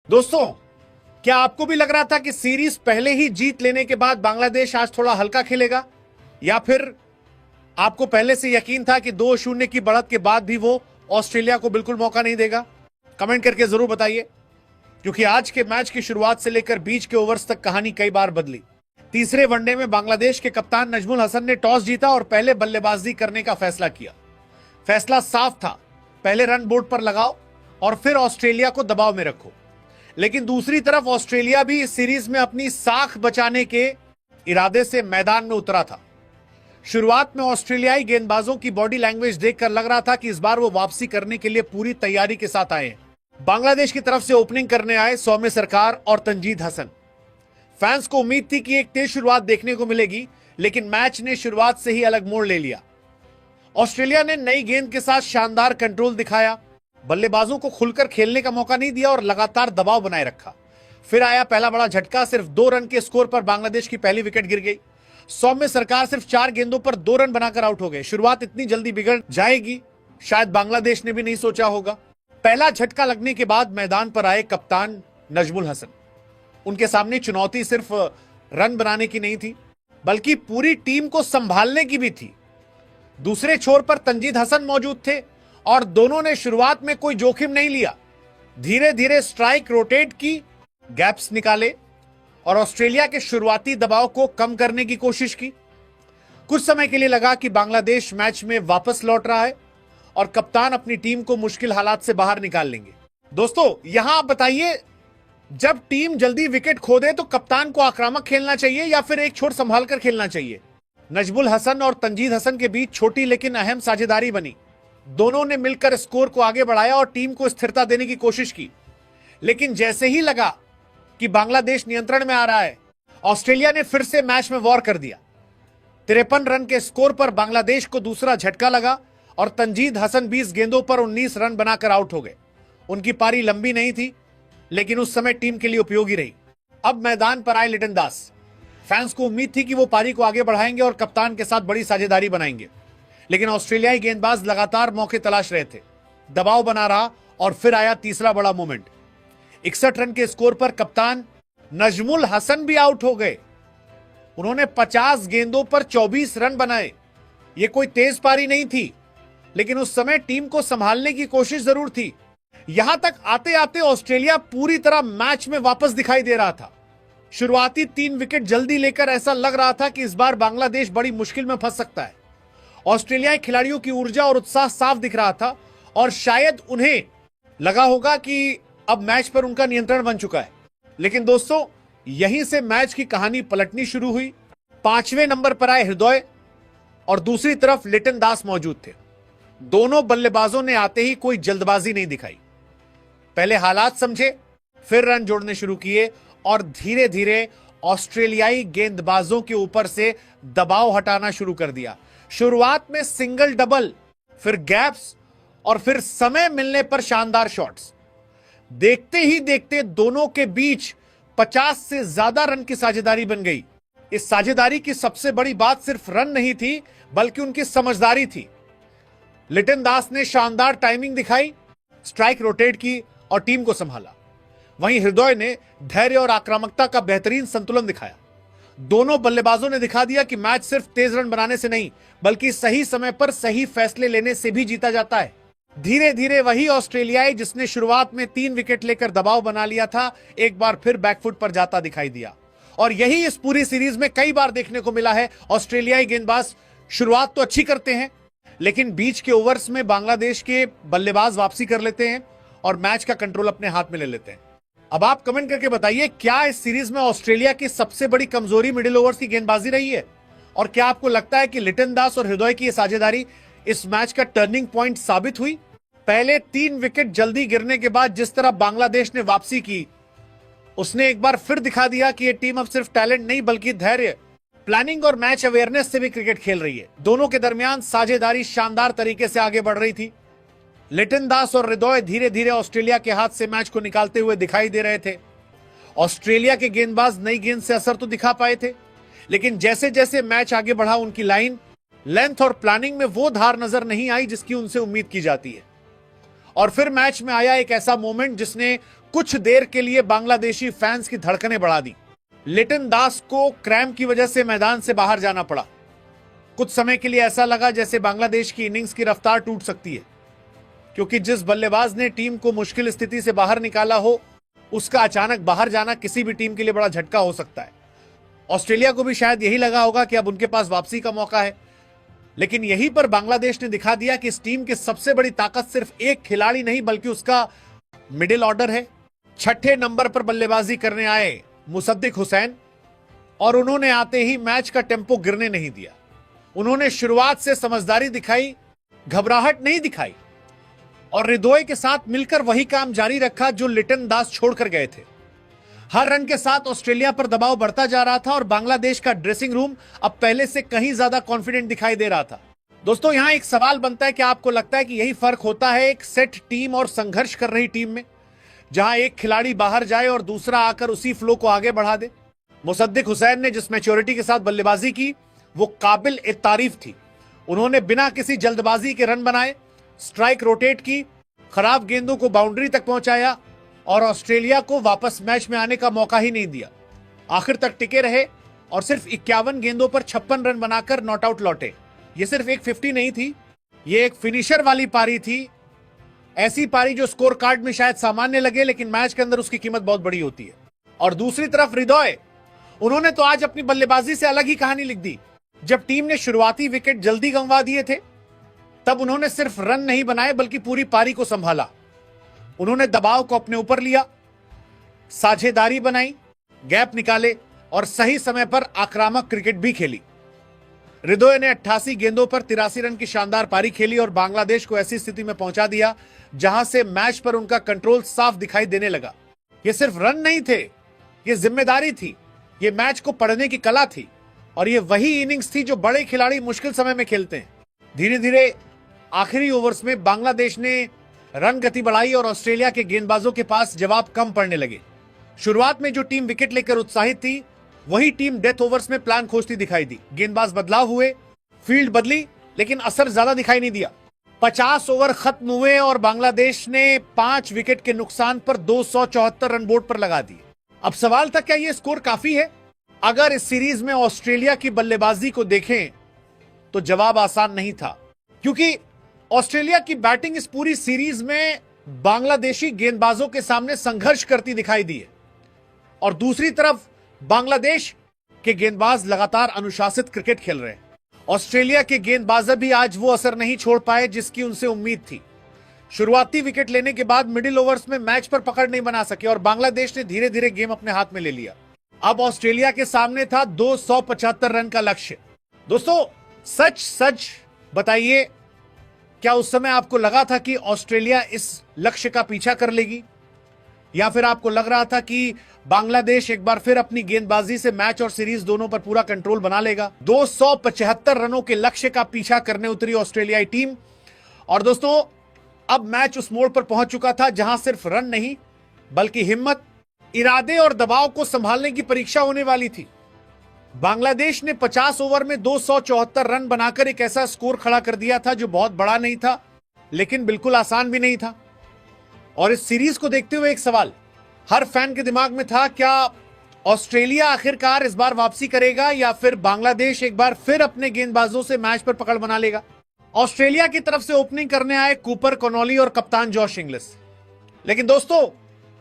दोस्तों, क्या आपको भी लग रहा था कि सीरीज पहले ही जीत लेने के बाद बांग्लादेश आज थोड़ा हल्का खेलेगा, या फिर आपको पहले से यकीन था कि 2-0 की बढ़त के बाद भी वो ऑस्ट्रेलिया को बिल्कुल मौका नहीं देगा? कमेंट करके जरूर बताइए, क्योंकि आज के मैच की शुरुआत से लेकर बीच के ओवर्स तक कहानी कई बार बदली। तीसरे वनडे में बांग्लादेश के कप्तान नजमुल हसन ने टॉस जीता और पहले बल्लेबाजी करने का फैसला किया। फैसला साफ था, पहले रन बोर्ड पर लगाओ और फिर ऑस्ट्रेलिया को दबाव में रखो। लेकिन दूसरी तरफ ऑस्ट्रेलिया भी इस सीरीज में अपनी साख बचाने के इरादे से मैदान में उतरा था। शुरुआत में ऑस्ट्रेलियाई गेंदबाजों की बॉडी लैंग्वेज देखकर लग रहा था कि इस बार वो वापसी करने के लिए पूरी तैयारी के साथ आए हैं। बांग्लादेश की तरफ से ओपनिंग करने आए सौम्य सरकार और तंजीद हसन। फैंस को उम्मीद थी कि एक तेज शुरुआत देखने को मिलेगी, लेकिन मैच ने शुरुआत से ही अलग मोड़ ले लिया। ऑस्ट्रेलिया ने नई गेंद के साथ शानदार कंट्रोल दिखाया, बल्लेबाजों को खुलकर खेलने का मौका नहीं दिया और लगातार दबाव बनाए रखा। फिर आया पहला बड़ा झटका। सिर्फ 2 रन के स्कोर पर बांग्लादेश की पहली विकेट गिर गई। सौम्य सरकार सिर्फ 4 गेंदों पर 2 रन बनाकर आउट हो गए। शुरुआत इतनी जल्दी बिगड़ जाएगी शायद बांग्लादेश ने भी नहीं सोचा होगा। पहला झटका लगने के बाद मैदान पर आए कप्तान नजमुल हसन। उनके सामने चुनौती सिर्फ रन बनाने की नहीं थी, बल्कि पूरी टीम को संभालने की भी थी। दूसरे छोर पर तंजीद हसन मौजूद थे और दोनों ने शुरुआत में कोई जोखिम नहीं लिया। धीरे धीरे स्ट्राइक रोटेट की, गैप्स निकाले और ऑस्ट्रेलिया के शुरुआती दबाव को कम करने की कोशिश की। कुछ समय के लिए लगा कि बांग्लादेश मैच में वापस लौट रहा है और कप्तान अपनी टीम को मुश्किल हालात से बाहर निकाल लेंगे। दोस्तों, यहां आप बताइए, जब टीम जल्दी विकेट खो दे तो कप्तान को आक्रामक खेलना चाहिए या फिर एक छोर संभाल कर खेलना चाहिए? नजमुल हसन और तंजीद हसन के बीच छोटी लेकिन अहम साझेदारी बनी। दोनों ने मिलकर स्कोर को आगे बढ़ाया और टीम को स्थिरता देने की कोशिश की। लेकिन जैसे ही लगा कि बांग्लादेश नियंत्रण में आ रहा है, ऑस्ट्रेलिया ने फिर से मैच में वॉर कर दिया। 53 रन के स्कोर पर बांग्लादेश को दूसरा झटका लगा और तंजीद हसन 20 गेंदों पर 19 रन बनाकर आउट हो गए। उनकी पारी लंबी नहीं थी, लेकिन उस समय टीम के लिए उपयोगी रही। अब मैदान पर आए लिटन दास। फैंस को उम्मीद थी कि वो पारी को आगे बढ़ाएंगे और कप्तान के साथ बड़ी साझेदारी बनाएंगे, लेकिन ऑस्ट्रेलियाई गेंदबाज लगातार मौके तलाश रहे थे। दबाव बना रहा और फिर आया तीसरा बड़ा मोमेंट। 61 रन के स्कोर पर कप्तान नजमुल हसन भी आउट हो गए। उन्होंने 50 गेंदों पर 24 रन बनाए। यह कोई तेज पारी नहीं थी, लेकिन उस समय टीम को संभालने की कोशिश जरूर थी। यहां तक आते आते ऑस्ट्रेलिया पूरी तरह मैच में वापस दिखाई दे रहा था। शुरुआती 3 विकेट जल्दी लेकर ऐसा लग रहा था कि इस बार बांग्लादेश बड़ी मुश्किल में फंस सकता है। ऑस्ट्रेलियाई खिलाड़ियों की ऊर्जा और उत्साह साफ दिख रहा था और शायद उन्हें लगा होगा कि अब मैच पर उनका नियंत्रण बन चुका है। लेकिन दोस्तों, यहीं से मैच की कहानी पलटनी शुरू हुई। 5वें नंबर पर आए हृदय और दूसरी तरफ लिटन दास मौजूद थे। दोनों बल्लेबाजों ने आते ही कोई जल्दबाजी नहीं दिखाई। पहले हालात समझे, फिर रन जोड़ने शुरू किए और धीरे धीरे ऑस्ट्रेलियाई गेंदबाजों के ऊपर से दबाव हटाना शुरू कर दिया। शुरुआत में सिंगल डबल, फिर गैप्स और फिर समय मिलने पर शानदार शॉट्स। देखते ही देखते दोनों के बीच 50 से ज्यादा रन की साझेदारी बन गई। इस साझेदारी की सबसे बड़ी बात सिर्फ रन नहीं थी, बल्कि उनकी समझदारी थी। लिटन दास ने शानदार टाइमिंग दिखाई, स्ट्राइक रोटेट की और टीम को संभाला। वहीं हृदय ने धैर्य और आक्रामकता का बेहतरीन संतुलन दिखाया। दोनों बल्लेबाजों ने दिखा दिया कि मैच सिर्फ तेज रन बनाने से नहीं, बल्कि सही समय पर सही फैसले लेने से भी जीता जाता है। धीरे धीरे वही ऑस्ट्रेलियाई जिसने शुरुआत में 3 विकेट लेकर दबाव बना लिया था, एक बार फिर बैकफुट पर जाता दिखाई दिया। और यही इस पूरी सीरीज में कई बार देखने को मिला है। ऑस्ट्रेलियाई गेंदबाज शुरुआत तो अच्छी करते हैं, लेकिन बीच के ओवर्स में बांग्लादेश के बल्लेबाज वापसी कर लेते हैं और मैच का कंट्रोल अपने हाथ में ले लेते हैं। अब आप कमेंट करके बताइए, क्या इस सीरीज में ऑस्ट्रेलिया की सबसे बड़ी कमजोरी मिडिल ओवर्स की गेंदबाजी रही है? और क्या आपको लगता है कि लिटन दास और हृदय की यह साझेदारी इस मैच का टर्निंग पॉइंट साबित हुई? पहले 3 विकेट जल्दी गिरने के बाद जिस तरह बांग्लादेश ने वापसी की, उसने एक बार फिर दिखा दिया कि यह टीम अब सिर्फ टैलेंट नहीं, बल्कि धैर्य, प्लानिंग और मैच अवेयरनेस से भी क्रिकेट खेल रही है। दोनों के दरमियान साझेदारी शानदार तरीके से आगे बढ़ रही थी। लिटन दास और हृदय धीरे धीरे ऑस्ट्रेलिया के हाथ से मैच को निकालते हुए दिखाई दे रहे थे। ऑस्ट्रेलिया के गेंदबाज नई गेंद से असर तो दिखा पाए थे, लेकिन जैसे जैसे मैच आगे बढ़ा, उनकी लाइन, लेंथ और प्लानिंग में वो धार नजर नहीं आई जिसकी उनसे उम्मीद की जाती है। और फिर मैच में आया एक ऐसा मोमेंट जिसने कुछ देर के लिए बांग्लादेशी फैंस की धड़कनें बढ़ा दी। लिटन दास को क्रैम्प की वजह से मैदान से बाहर जाना पड़ा। कुछ समय के लिए ऐसा लगा जैसे बांग्लादेश की इनिंग्स की रफ्तार टूट सकती है, क्योंकि जिस बल्लेबाज ने टीम को मुश्किल स्थिति से बाहर निकाला हो, उसका अचानक बाहर जाना किसी भी टीम के लिए बड़ा झटका हो सकता है। ऑस्ट्रेलिया को भी शायद यही लगा होगा कि अब उनके पास वापसी का मौका है, लेकिन यहीं पर बांग्लादेश ने दिखा दिया कि इस टीम की सबसे बड़ी ताकत सिर्फ एक खिलाड़ी नहीं बल्कि उसका मिडिल ऑर्डर है। छठे नंबर पर बल्लेबाजी करने आए मुसद्दिक हुसैन, और उन्होंने आते ही मैच का टेम्पो गिरने नहीं दिया। उन्होंने शुरुआत से समझदारी दिखाई, घबराहट नहीं दिखाई, और हृदय के साथ मिलकर वही काम जारी रखा जो लिटन दास छोड़कर गए थे। हर रन के साथ ऑस्ट्रेलिया पर दबाव बढ़ता जा रहा था और बांग्लादेश का ड्रेसिंग रूम अब पहले से कहीं ज्यादा कॉन्फिडेंट दिखाई दे रहा था। दोस्तों, यहां एक सवाल बनता है कि आपको लगता है कि यही फर्क होता है एक सेट टीम और संघर्ष कर रही टीम में, जहां एक खिलाड़ी बाहर जाए और दूसरा आकर उसी फ्लो को आगे बढ़ा दे। मुसद्दिक हुसैन ने जिस मैच्योरिटी के साथ बल्लेबाजी की वो काबिल ए तारीफ थी। उन्होंने बिना किसी जल्दबाजी के रन बनाए, स्ट्राइक रोटेट की, खराब गेंदों को बाउंड्री तक पहुंचाया और ऑस्ट्रेलिया को वापस मैच में आने का मौका ही नहीं दिया। आखिर तक टिके रहे और सिर्फ 51 गेंदों पर 56 रन बनाकर नॉट आउट लौटे। ये सिर्फ एक 50 नहीं थी, ये एक फिनिशर वाली पारी थी। ऐसी पारी जो स्कोर कार्ड में शायद सामान्य लगे, लेकिन मैच के अंदर उसकी कीमत बहुत बड़ी होती है। और दूसरी तरफ हृदय, उन्होंने तो आज अपनी बल्लेबाजी से अलग ही कहानी लिख दी। जब टीम ने शुरुआती विकेट जल्दी गंवा दिए थे, तब उन्होंने सिर्फ रन नहीं बनाए बल्कि पूरी पारी को संभाला। उन्होंने दबाव को अपने ऊपर लिया, साझेदारी बनाई, गैप निकाले और सही समय पर आक्रामक क्रिकेट भी खेली। हृदय ने 88 गेंदों पर 83 रन की शानदार पारी खेली और बांग्लादेश को ऐसी स्थिति में पहुंचा दिया जहां से मैच पर उनका कंट्रोल साफ दिखाई देने लगा। ये सिर्फ रन नहीं थे, ये जिम्मेदारी थी, ये मैच को पढ़ने की कला थी, और ये वही इनिंग्स थी जो बड़े खिलाड़ी मुश्किल समय में खेलते हैं। धीरे धीरे आखिरी ओवर्स में बांग्लादेश ने रन गति बढ़ाई और ऑस्ट्रेलिया के गेंदबाजों के पास जवाब कम पड़ने लगे। शुरुआत में जो टीम विकेट लेकर उत्साहित थी, वही टीम डेथ ओवर्स में प्लान खोजती दिखाई दी। गेंदबाज बदलाव हुए, फील्ड बदली, लेकिन असर ज्यादा दिखाई नहीं दिया। 50 ओवर खत्म हुए और बांग्लादेश ने 5 विकेट के नुकसान पर 274 रन बोर्ड पर लगा दिए। अब सवाल था, क्या यह स्कोर काफी है? अगर इस सीरीज में ऑस्ट्रेलिया की बल्लेबाजी को देखें तो जवाब आसान नहीं था, क्योंकि ऑस्ट्रेलिया की बैटिंग इस पूरी सीरीज में बांग्लादेशी गेंदबाजों के सामने संघर्ष करती दिखाई दी है, और दूसरी तरफ बांग्लादेश के गेंदबाज लगातार अनुशासित क्रिकेट खेल रहे हैं। ऑस्ट्रेलिया के गेंदबाज भी आज वो असर नहीं छोड़ पाए जिसकी उनसे उम्मीद थी। शुरुआती विकेट लेने के बाद मिडिल ओवर्स में मैच पर पकड़ नहीं बना सके और बांग्लादेश ने धीरे धीरे गेम अपने हाथ में ले लिया। अब ऑस्ट्रेलिया के सामने था 275 रन का लक्ष्य। दोस्तों, सच बताइए, क्या उस समय आपको लगा था कि ऑस्ट्रेलिया इस लक्ष्य का पीछा कर लेगी, या फिर आपको लग रहा था कि बांग्लादेश एक बार फिर अपनी गेंदबाजी से मैच और सीरीज दोनों पर पूरा कंट्रोल बना लेगा? 275 रनों के लक्ष्य का पीछा करने उतरी ऑस्ट्रेलियाई टीम। और दोस्तों, अब मैच उस मोड़ पर पहुंच चुका था जहां सिर्फ रन नहीं बल्कि हिम्मत, इरादे और दबाव को संभालने की परीक्षा होने वाली थी। बांग्लादेश ने 50 ओवर में 274 रन बनाकर एक ऐसा स्कोर खड़ा कर दिया था जो बहुत बड़ा नहीं था, लेकिन बिल्कुल आसान भी नहीं था। और इस सीरीज को देखते हुए एक सवाल हर फैन के दिमाग में था, क्या ऑस्ट्रेलिया आखिरकार इस बार वापसी करेगा या फिर बांग्लादेश एक बार फिर अपने गेंदबाजों से मैच पर पकड़ बना लेगा? ऑस्ट्रेलिया की तरफ से ओपनिंग करने आए कूपर कॉनोली और कप्तान जॉश इंग्लिस। लेकिन दोस्तों,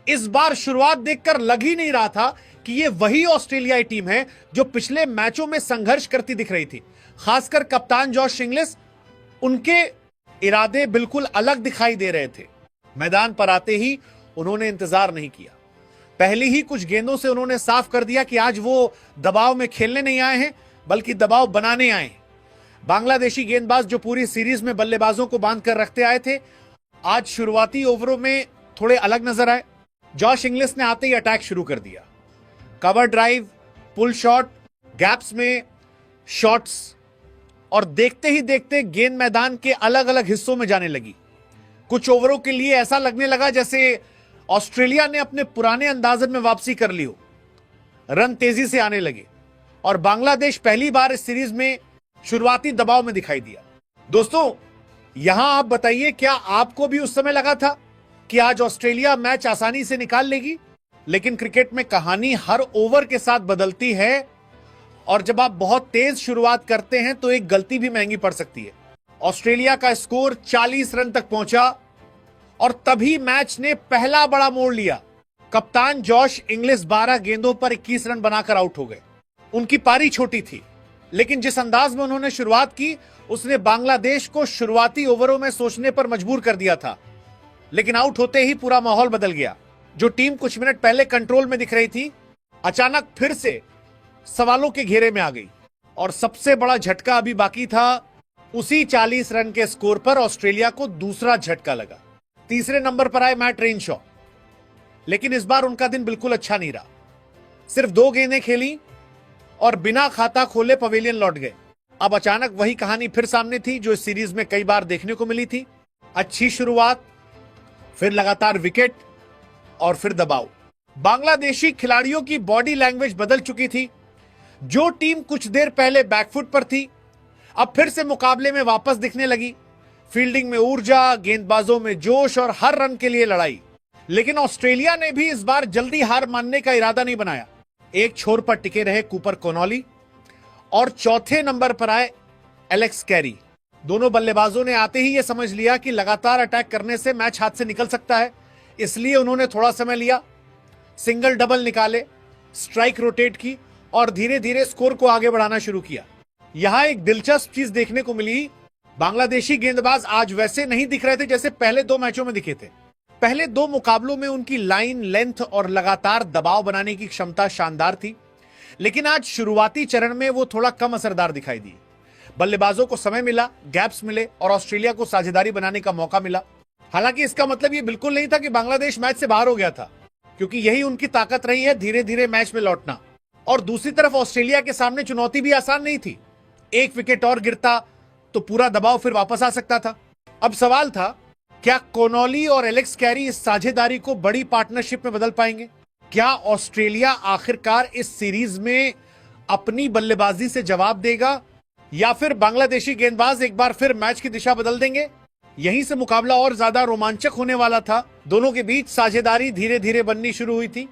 इस बार शुरुआत देखकर लग ही नहीं रहा था कि ये वही ऑस्ट्रेलियाई टीम है जो पिछले मैचों में संघर्ष करती दिख रही थी। खासकर कप्तान जॉश इंग्लिस, उनके इरादे बिल्कुल अलग दिखाई दे रहे थे। मैदान पर आते ही उन्होंने इंतजार नहीं किया। पहली ही कुछ गेंदों से उन्होंने साफ कर दिया कि आज वो दबाव में खेलने नहीं आए हैं बल्कि दबाव बनाने आए हैं। बांग्लादेशी गेंदबाज जो पूरी सीरीज में बल्लेबाजों को बांध कर रखते आए थे, आज शुरुआती ओवरों में थोड़े अलग नजर आए। जॉश इंग्लिस ने आते ही अटैक शुरू कर दिया। Cover drive, pull shot, gaps में शॉट्स, और देखते ही देखते गेंद मैदान के अलग अलग हिस्सों में जाने लगी। कुछ ओवरों के लिए ऐसा लगने लगा जैसे ऑस्ट्रेलिया ने अपने पुराने अंदाजन में वापसी कर ली हो। रन तेजी से आने लगे और बांग्लादेश पहली बार इस सीरीज में शुरुआती दबाव में दिखाई दिया। दोस्तों, यहां आप बताइए, क्या आपको भी उस समय लगा था कि आज ऑस्ट्रेलिया मैच आसानी से निकाल लेगी, लेकिन क्रिकेट में कहानी हर ओवर के साथ बदलती है और जब आप बहुत तेज शुरुआत करते हैं तो एक गलती भी महंगी पड़ सकती है। ऑस्ट्रेलिया का स्कोर 40 रन तक पहुंचा और तभी मैच ने पहला बड़ा मोड़ लिया। कप्तान जॉश इंग्लिश 12 गेंदों पर 21 रन बनाकर आउट हो गए। उनकी पारी छोटी थी, लेकिन जिस अंदाज में उन्होंने शुरुआत की उसने बांग्लादेश को शुरुआती ओवरों में सोचने पर मजबूर कर दिया था। लेकिन आउट होते ही पूरा माहौल बदल गया। जो टीम कुछ मिनट पहले कंट्रोल में दिख रही थी, अचानक फिर से सवालों के घेरे में आ गई और सबसे बड़ा झटका अभी बाकी था। उसी 40 रन के स्कोर पर ऑस्ट्रेलिया को दूसरा झटका लगा। तीसरे नंबर पर आए मैट रेनशॉ, लेकिन इस बार उनका दिन बिल्कुल अच्छा नहीं रहा। सिर्फ 2 गेंदें खेली और बिना खाता खोले पवेलियन लौट गए। अब अचानक वही कहानी फिर सामने थी जो इस सीरीज में कई बार देखने को मिली थी। अच्छी शुरुआत, फिर लगातार विकेट और फिर दबाव। बांग्लादेशी खिलाड़ियों की बॉडी लैंग्वेज बदल चुकी थी। जो टीम कुछ देर पहले बैकफुट पर थी, अब फिर से मुकाबले में वापस दिखने लगी। फील्डिंग में ऊर्जा, गेंदबाजों में जोश और हर रन के लिए लड़ाई। लेकिन ऑस्ट्रेलिया ने भी इस बार जल्दी हार मानने का इरादा नहीं बनाया। एक छोर पर टिके रहे कूपर कॉनोली और चौथे नंबर पर आए एलेक्स कैरी। दोनों बल्लेबाजों ने आते ही यह समझ लिया कि लगातार अटैक करने से मैच हाथ से निकल सकता है, इसलिए उन्होंने थोड़ा समय लिया, सिंगल डबल निकाले, स्ट्राइक रोटेट की और धीरे धीरे स्कोर को आगे बढ़ाना शुरू किया। यहां एक दिलचस्प चीज देखने को मिली। बांग्लादेशी गेंदबाज आज वैसे नहीं दिख रहे थे जैसे पहले 2 मैचों में दिखे थे। पहले 2 मुकाबलों में उनकी लाइन लेंथ और लगातार दबाव बनाने की क्षमता शानदार थी, लेकिन आज शुरुआती चरण में वो थोड़ा कम असरदार दिखाई दी। बल्लेबाजों को समय मिला, गैप्स मिले और ऑस्ट्रेलिया को साझेदारी बनाने का मौका मिला। हालांकि इसका मतलब ये बिल्कुल नहीं था कि बांग्लादेश मैच से बाहर हो गया था, क्योंकि यही उनकी ताकत रही है, धीरे धीरे मैच में लौटना। और दूसरी तरफ ऑस्ट्रेलिया के सामने चुनौती भी आसान नहीं थी। एक विकेट और गिरता तो पूरा दबाव फिर वापस आ सकता था। अब सवाल था, क्या कॉनोली और एलेक्स कैरी इस साझेदारी को बड़ी पार्टनरशिप में बदल पाएंगे? क्या ऑस्ट्रेलिया आखिरकार इस सीरीज में अपनी बल्लेबाजी से जवाब देगा या फिर बांग्लादेशी गेंदबाज एक बार फिर मैच की दिशा बदल देंगे? यहीं से मुकाबला और ज्यादा रोमांचक होने वाला था। दोनों के बीच साझेदारी धीरे धीरे बननी शुरू हुई थी।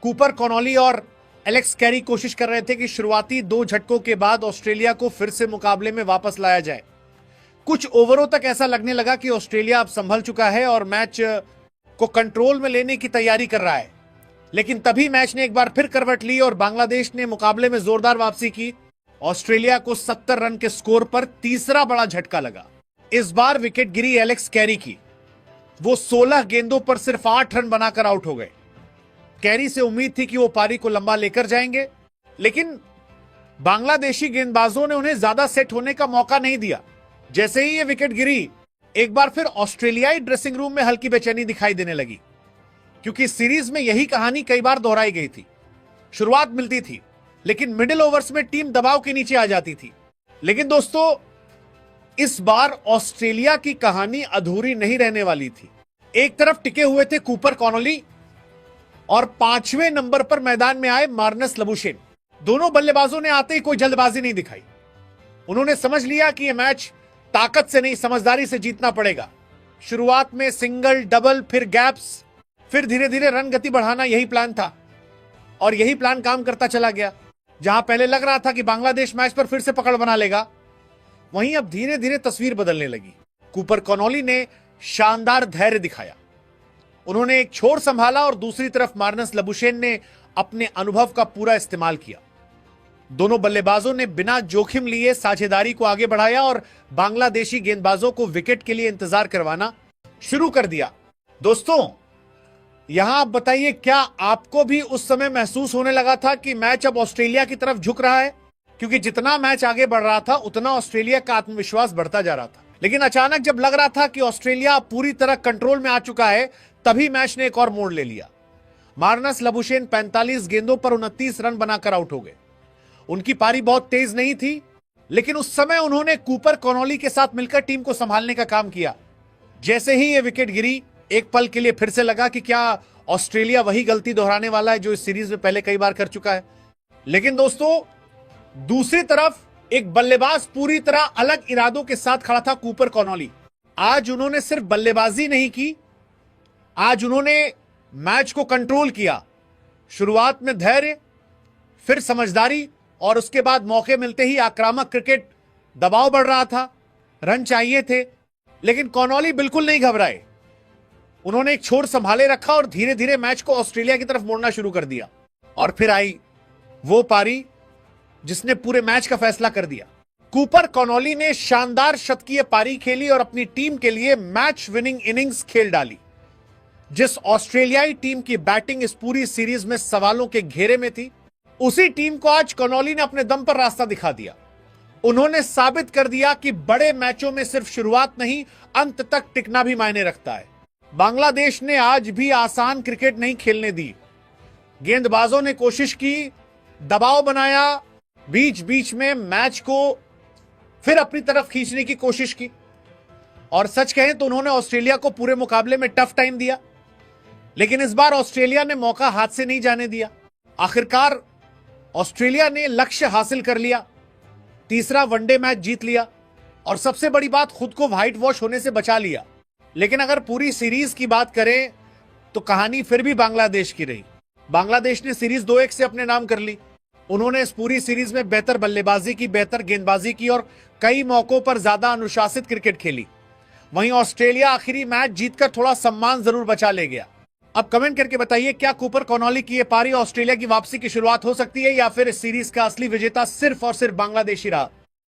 कूपर कॉनोली और एलेक्स कैरी कोशिश कर रहे थे कि शुरुआती 2 झटकों के बाद ऑस्ट्रेलिया को फिर से मुकाबले में वापस लाया जाए। कुछ ओवरों तक ऐसा लगने लगा कि ऑस्ट्रेलिया अब संभल चुका है और मैच को कंट्रोल में लेने की तैयारी कर रहा है। लेकिन तभी मैच ने एक बार फिर करवट ली और बांग्लादेश ने मुकाबले में जोरदार वापसी की। ऑस्ट्रेलिया को 70 रन के स्कोर पर तीसरा बड़ा झटका लगा। इस बार विकेट गिरी एलेक्स कैरी की। वो 16 गेंदों पर सिर्फ 8 रन बनाकर आउट हो गए। कैरी से उम्मीद थी कि वो पारी को लंबा लेकर जाएंगे, लेकिन बांग्लादेशी गेंदबाजों ने उन्हें ज्यादा सेट होने का मौका नहीं दिया। जैसे ही ये विकेट गिरी, एक बार फिर ऑस्ट्रेलियाई ड्रेसिंग रूम में हल्की बेचैनी दिखाई देने लगी, क्योंकि सीरीज में यही कहानी कई बार दोहराई गई थी। शुरुआत मिलती थी, लेकिन मिडिल ओवर्स में टीम दबाव के नीचे आ जाती थी। लेकिन दोस्तों, इस बार ऑस्ट्रेलिया की कहानी अधूरी नहीं रहने वाली थी। एक तरफ टिके हुए थे कूपर कॉनोली और 5वें नंबर पर मैदान में आए मार्नस लबुशेन। दोनों बल्लेबाजों ने आते ही कोई जल्दबाजी नहीं दिखाई। उन्होंने समझ लिया कि यह मैच ताकत से नहीं, समझदारी से जीतना पड़ेगा। शुरुआत में सिंगल, डबल, फिर गैप्स, फिर धीरे धीरे रन गति बढ़ाना, यही प्लान था और यही प्लान काम करता चला गया। जहां पहले लग रहा था कि बांग्लादेश मैच पर फिर से पकड़ बना लेगा, वहीं अब धीरे धीरे तस्वीर बदलने लगी। कूपर कॉनोली ने शानदार धैर्य दिखाया। उन्होंने एक छोर संभाला और दूसरी तरफ मार्नस लबुशेन ने अपने अनुभव का पूरा इस्तेमाल किया। दोनों बल्लेबाजों ने बिना जोखिम लिए साझेदारी को आगे बढ़ाया और बांग्लादेशी गेंदबाजों को विकेट के लिए इंतजार करवाना शुरू कर दिया। दोस्तों, यहां आप बताइए, क्या आपको भी उस समय महसूस होने लगा था कि मैच अब ऑस्ट्रेलिया की तरफ झुक रहा है? क्योंकि जितना मैच आगे बढ़ रहा था, उतना ऑस्ट्रेलिया का आत्मविश्वास बढ़ता जा रहा था। लेकिन अचानक जब लग रहा था कि ऑस्ट्रेलिया पूरी तरह कंट्रोल में आ चुका है, तभी मैच ने एक और मोड़ ले लिया। मार्नस लबुशेन 45 गेंदों पर 29 रन बनाकर आउट हो गए। उनकी पारी बहुत तेज नहीं थी, लेकिन उस समय उन्होंने कूपर कॉनोली के साथ मिलकर टीम को संभालने का काम किया। जैसे ही यह विकेट गिरी, एक पल के लिए फिर से लगा कि क्या ऑस्ट्रेलिया वही गलती दोहराने वाला है जो इस सीरीज में पहले कई बार कर चुका है। लेकिन दोस्तों, दूसरी तरफ एक बल्लेबाज पूरी तरह अलग इरादों के साथ खड़ा था, कूपर कॉनोली। आज उन्होंने सिर्फ बल्लेबाजी नहीं की, आज उन्होंने मैच को कंट्रोल किया। शुरुआत में धैर्य, फिर समझदारी और उसके बाद मौके मिलते ही आक्रामक क्रिकेट। दबाव बढ़ रहा था, रन चाहिए थे, लेकिन कॉनॉली बिल्कुल नहीं घबराए। उन्होंने एक छोर संभाले रखा और धीरे धीरे मैच को ऑस्ट्रेलिया की तरफ मोड़ना शुरू कर दिया। और फिर आई वो पारी जिसने पूरे मैच का फैसला कर दिया। कूपर कॉनॉली ने शानदार शतकीय पारी खेली और अपनी टीम के लिए मैच विनिंग इनिंग्स खेल डाली। जिस ऑस्ट्रेलियाई टीम की बैटिंग इस पूरी सीरीज में सवालों के घेरे में थी, उसी टीम को आज कॉनॉली ने अपने दम पर रास्ता दिखा दिया। उन्होंने साबित कर दिया कि बड़े मैचों में सिर्फ शुरुआत नहीं, अंत तक टिकना भी मायने रखता है। बांग्लादेश ने आज भी आसान क्रिकेट नहीं खेलने दी। गेंदबाजों ने कोशिश की, दबाव बनाया, बीच बीच में मैच को फिर अपनी तरफ खींचने की कोशिश की। और सच कहें तो उन्होंने ऑस्ट्रेलिया को पूरे मुकाबले में टफ टाइम दिया, लेकिन इस बार ऑस्ट्रेलिया ने मौका हाथ से नहीं जाने दिया। आखिरकार ऑस्ट्रेलिया ने लक्ष्य हासिल कर लिया, तीसरा वनडे मैच जीत लिया और सबसे बड़ी बात, खुद को व्हाइट वॉश होने से बचा लिया। लेकिन अगर पूरी सीरीज की बात करें तो कहानी फिर भी बांग्लादेश की रही। बांग्लादेश ने सीरीज 2-1 से अपने नाम कर ली। उन्होंने इस पूरी सीरीज में बेहतर बल्लेबाजी की, बेहतर गेंदबाजी की और कई मौकों पर ज्यादा अनुशासित क्रिकेट खेली। वहीं ऑस्ट्रेलिया आखिरी मैच जीतकर थोड़ा सम्मान जरूर बचा ले गया। अब कमेंट करके बताइए, क्या कूपर कॉनॉली की ये पारी ऑस्ट्रेलिया की वापसी की शुरुआत हो सकती है या फिर इस सीरीज का असली विजेता सिर्फ और सिर्फ बांग्लादेश ही रहा?